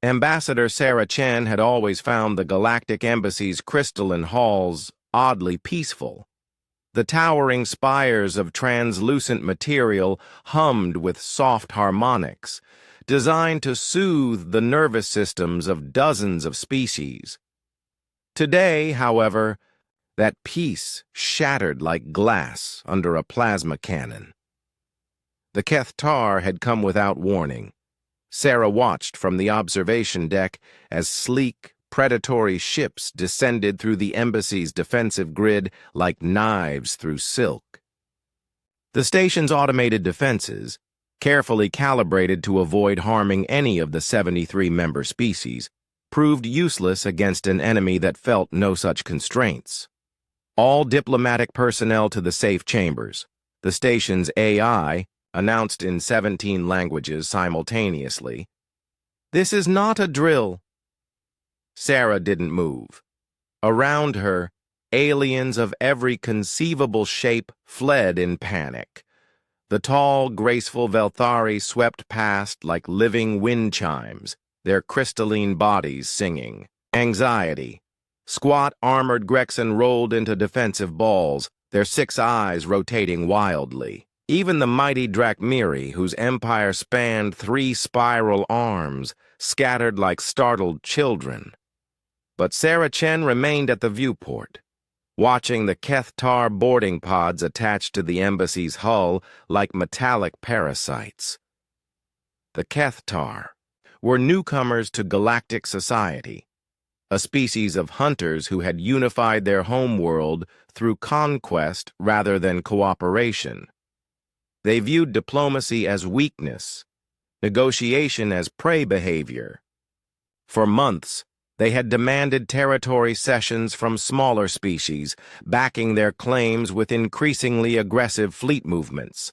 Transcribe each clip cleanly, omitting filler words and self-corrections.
Ambassador Sarah Chen had always found the Galactic Embassy's crystalline halls oddly peaceful. The towering spires of translucent material hummed with soft harmonics, designed to soothe the nervous systems of dozens of species. Today, however, that peace shattered like glass under a plasma cannon. The Kethtar had come without warning. Sarah watched from the observation deck as sleek, predatory ships descended through the embassy's defensive grid like knives through silk. The station's automated defenses, carefully calibrated to avoid harming any of the 73 member species, proved useless against an enemy that felt no such constraints. All diplomatic personnel to the safe chambers. The station's AI announced in 17 languages simultaneously. "This is not a drill." Sarah didn't move. Around her, aliens of every conceivable shape fled in panic. The tall, graceful Velthari swept past like living wind chimes, their crystalline bodies singing. Anxiety. Squat, armored Grexon rolled into defensive balls, their 6 eyes rotating wildly. Even the mighty Drakmiri, whose empire spanned 3 spiral arms, scattered like startled children. But Sarah Chen remained at the viewport, watching the Kethtar boarding pods attached to the embassy's hull like metallic parasites. The Kethtar were newcomers to galactic society, a species of hunters who had unified their homeworld through conquest rather than cooperation. They viewed diplomacy as weakness, negotiation as prey behavior. For months, they had demanded territory cessions from smaller species, backing their claims with increasingly aggressive fleet movements.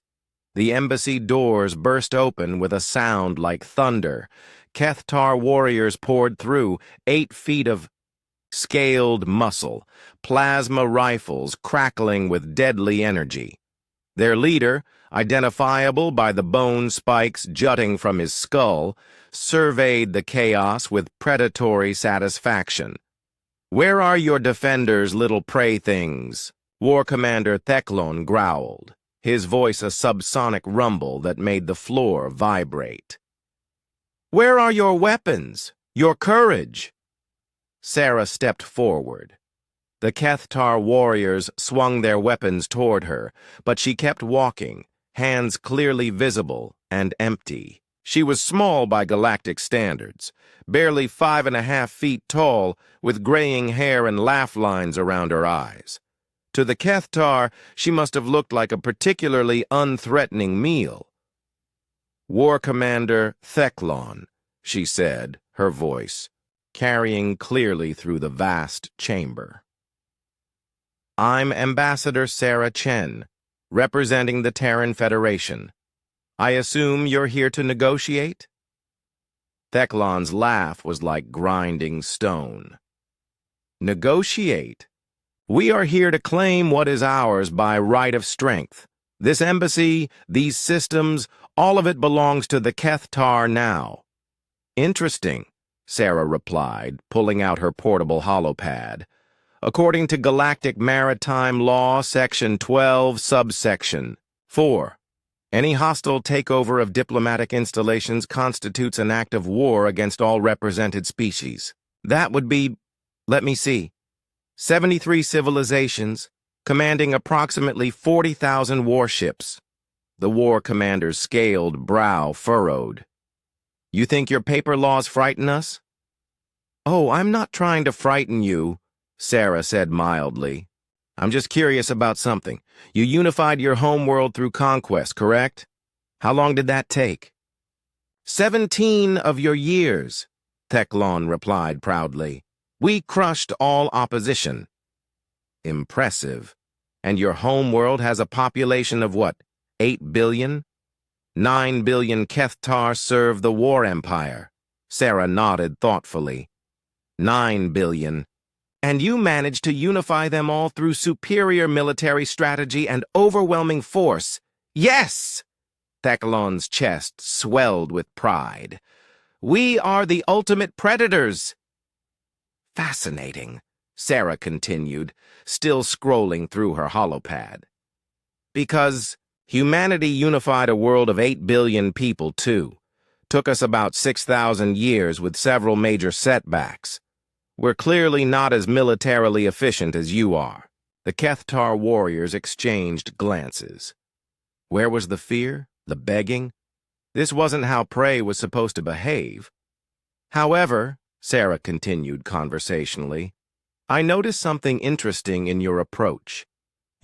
The embassy doors burst open with a sound like thunder. Kethtar warriors poured through, 8 feet of scaled muscle, plasma rifles crackling with deadly energy. Their leader, identifiable by the bone spikes jutting from his skull, surveyed the chaos with predatory satisfaction. "Where are your defenders, little prey things?" War Commander Teclon growled, his voice a subsonic rumble that made the floor vibrate. "Where are your weapons? Your courage?" Sarah stepped forward. The Kethtar warriors swung their weapons toward her, but she kept walking, hands clearly visible and empty. She was small by galactic standards, barely 5.5 feet tall, with graying hair and laugh lines around her eyes. To the Kethtar, she must have looked like a particularly unthreatening meal. "War Commander Teclon," she said, her voice carrying clearly through the vast chamber. "I'm Ambassador Sarah Chen, representing the Terran Federation. I assume you're here to negotiate?" Teclon's laugh was like grinding stone. "Negotiate? We are here to claim what is ours by right of strength. This embassy, these systems, all of it belongs to the Kethtar now." "Interesting," Sarah replied, pulling out her portable holopad. "According to Galactic Maritime Law, Section 12, Subsection 4, any hostile takeover of diplomatic installations constitutes an act of war against all represented species. That would be, let me see, 73 civilizations, commanding approximately 40,000 warships." The war commander's scaled brow furrowed. "You think your paper laws frighten us?" "Oh, I'm not trying to frighten you," Sarah said mildly. "I'm just curious about something. You unified your homeworld through conquest, correct? How long did that take?" 17 of your years, Teclon replied proudly. "We crushed all opposition." "Impressive. And your homeworld has a population of what, 8 billion? 9 billion Kethtar serve the War Empire." Sarah nodded thoughtfully. 9 billion. "And you managed to unify them all through superior military strategy and overwhelming force." "Yes!" Teclon's chest swelled with pride. We are the ultimate predators. Fascinating, Sarah continued, still scrolling through her holopad. Because humanity unified a world of 8 billion people, too. Took us about 6,000 years with several major setbacks. We're clearly not as militarily efficient as you are. The Kethtar warriors exchanged glances. Where was the fear? The begging? This wasn't how prey was supposed to behave. However, Sarah continued conversationally, I noticed something interesting in your approach.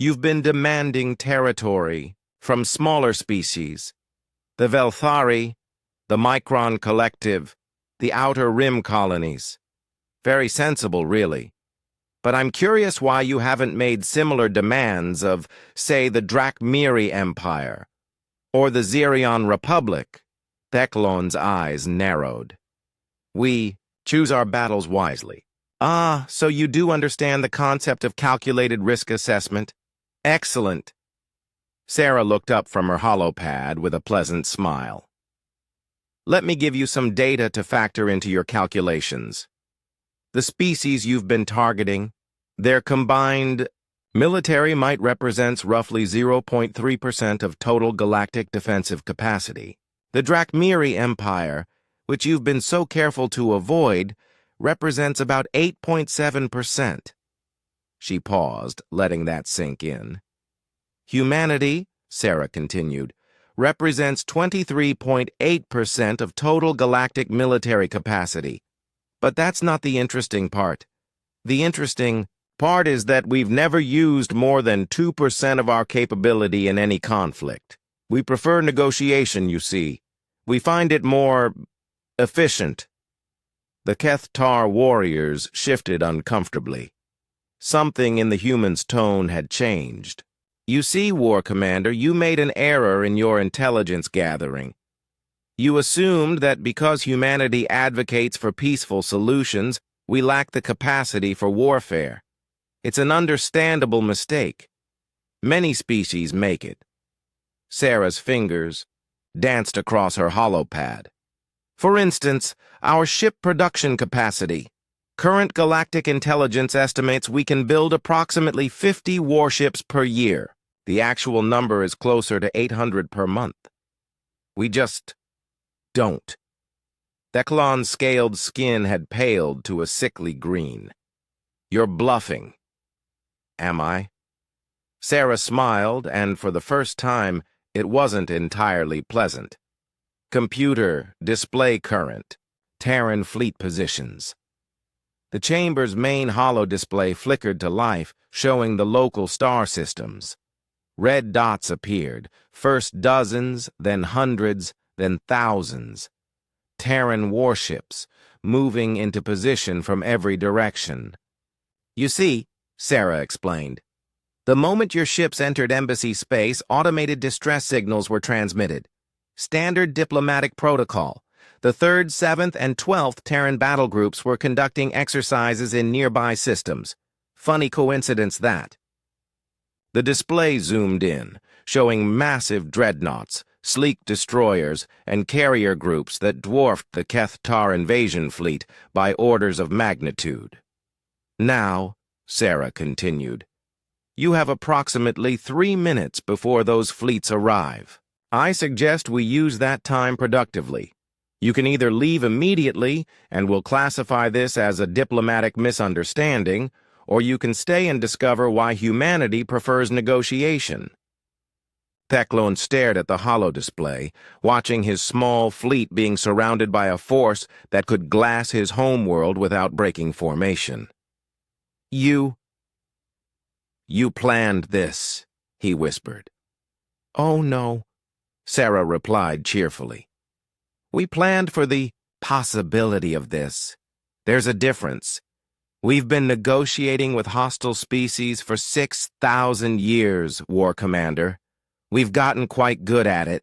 You've been demanding territory from smaller species. The Velthari, the Micron Collective, the Outer Rim colonies. Very sensible, really. But I'm curious why you haven't made similar demands of, say, the Drakmiri Empire or the Zerion Republic. Theclon's eyes narrowed. We choose our battles wisely. Ah, so you do understand the concept of calculated risk assessment? Excellent. Sarah looked up from her holopad with a pleasant smile. Let me give you some data to factor into your calculations. The species you've been targeting, their combined military might represents roughly 0.3% of total galactic defensive capacity. The Drakmiri Empire, which you've been so careful to avoid, represents about 8.7%. She paused, letting that sink in. Humanity, Sarah continued, represents 23.8% of total galactic military capacity. But that's not the interesting part. The interesting part is that we've never used more than 2% of our capability in any conflict. We prefer negotiation, you see. We find it more efficient. The Kethtar warriors shifted uncomfortably. Something in the human's tone had changed. You see, War Commander, you made an error in your intelligence gathering. You assumed that because humanity advocates for peaceful solutions, we lack the capacity for warfare. It's an understandable mistake. Many species make it. Sarah's fingers danced across her holopad. For instance, our ship production capacity. Current galactic intelligence estimates we can build approximately 50 warships per year. The actual number is closer to 800 per month. We just don't. Theclon's scaled skin had paled to a sickly green. You're bluffing. Am I? Sarah smiled, and for the first time, it wasn't entirely pleasant. Computer, display current, Terran fleet positions. The chamber's main holodisplay flickered to life, showing the local star systems. Red dots appeared, first dozens, then hundreds, then thousands. Terran warships, moving into position from every direction. You see, Sarah explained, the moment your ships entered embassy space, automated distress signals were transmitted. Standard diplomatic protocol. The 3rd, 7th, and 12th Terran battle groups were conducting exercises in nearby systems. Funny coincidence, that. The display zoomed in, showing massive dreadnoughts, sleek destroyers, and carrier groups that dwarfed the Kethtar invasion fleet by orders of magnitude. Now, Sarah continued, you have approximately 3 minutes before those fleets arrive. I suggest we use that time productively. You can either leave immediately, and we'll classify this as a diplomatic misunderstanding, or you can stay and discover why humanity prefers negotiation. Theclon stared at the holodisplay, watching his small fleet being surrounded by a force that could glass his homeworld without breaking formation. You planned this, he whispered. Oh, no, Sarah replied cheerfully. We planned for the possibility of this. There's a difference. We've been negotiating with hostile species for 6,000 years, War Commander. We've gotten quite good at it.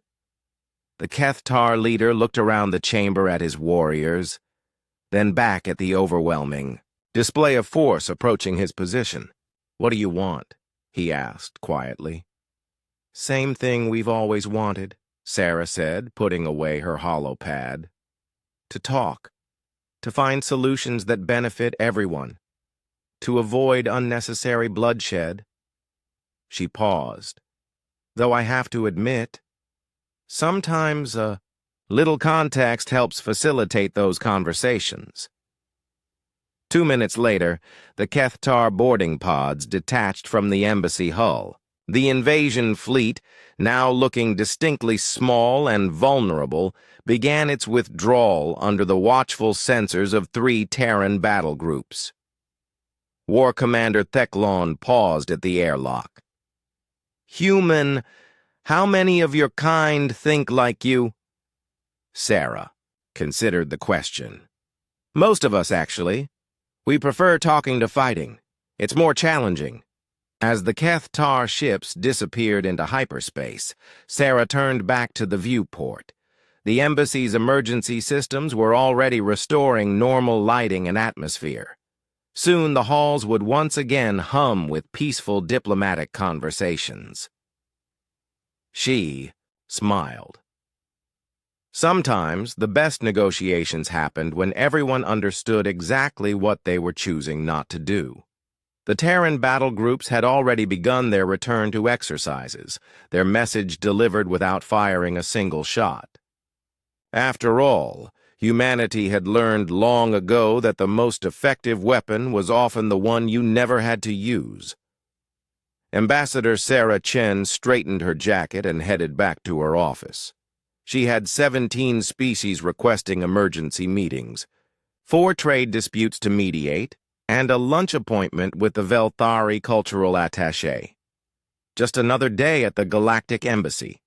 The Kethtar leader looked around the chamber at his warriors, then back at the overwhelming display of force approaching his position. What do you want? He asked quietly. Same thing we've always wanted, Sarah said, putting away her holopad. to talk, to find solutions that benefit everyone, to avoid unnecessary bloodshed. She paused. Though I have to admit, sometimes a little context helps facilitate those conversations. 2 minutes later, the Kethtar boarding pods detached from the embassy hull. The invasion fleet, now looking distinctly small and vulnerable, began its withdrawal under the watchful censors of 3 Terran battle groups. War Commander Theclon paused at the airlock. "Human, how many of your kind think like you?" Sarah considered the question. "Most of us, actually. We prefer talking to fighting. It's more challenging." As the Kethtar ships disappeared into hyperspace, Sarah turned back to the viewport. The embassy's emergency systems were already restoring normal lighting and atmosphere. Soon the halls would once again hum with peaceful diplomatic conversations. She smiled. Sometimes the best negotiations happened when everyone understood exactly what they were choosing not to do. The Terran battle groups had already begun their return to exercises, their message delivered without firing a single shot. After all, humanity had learned long ago that the most effective weapon was often the one you never had to use. Ambassador Sarah Chen straightened her jacket and headed back to her office. She had 17 species requesting emergency meetings, 4 trade disputes to mediate, and a lunch appointment with the Velthari cultural attaché. Just another day at the Galactic Embassy.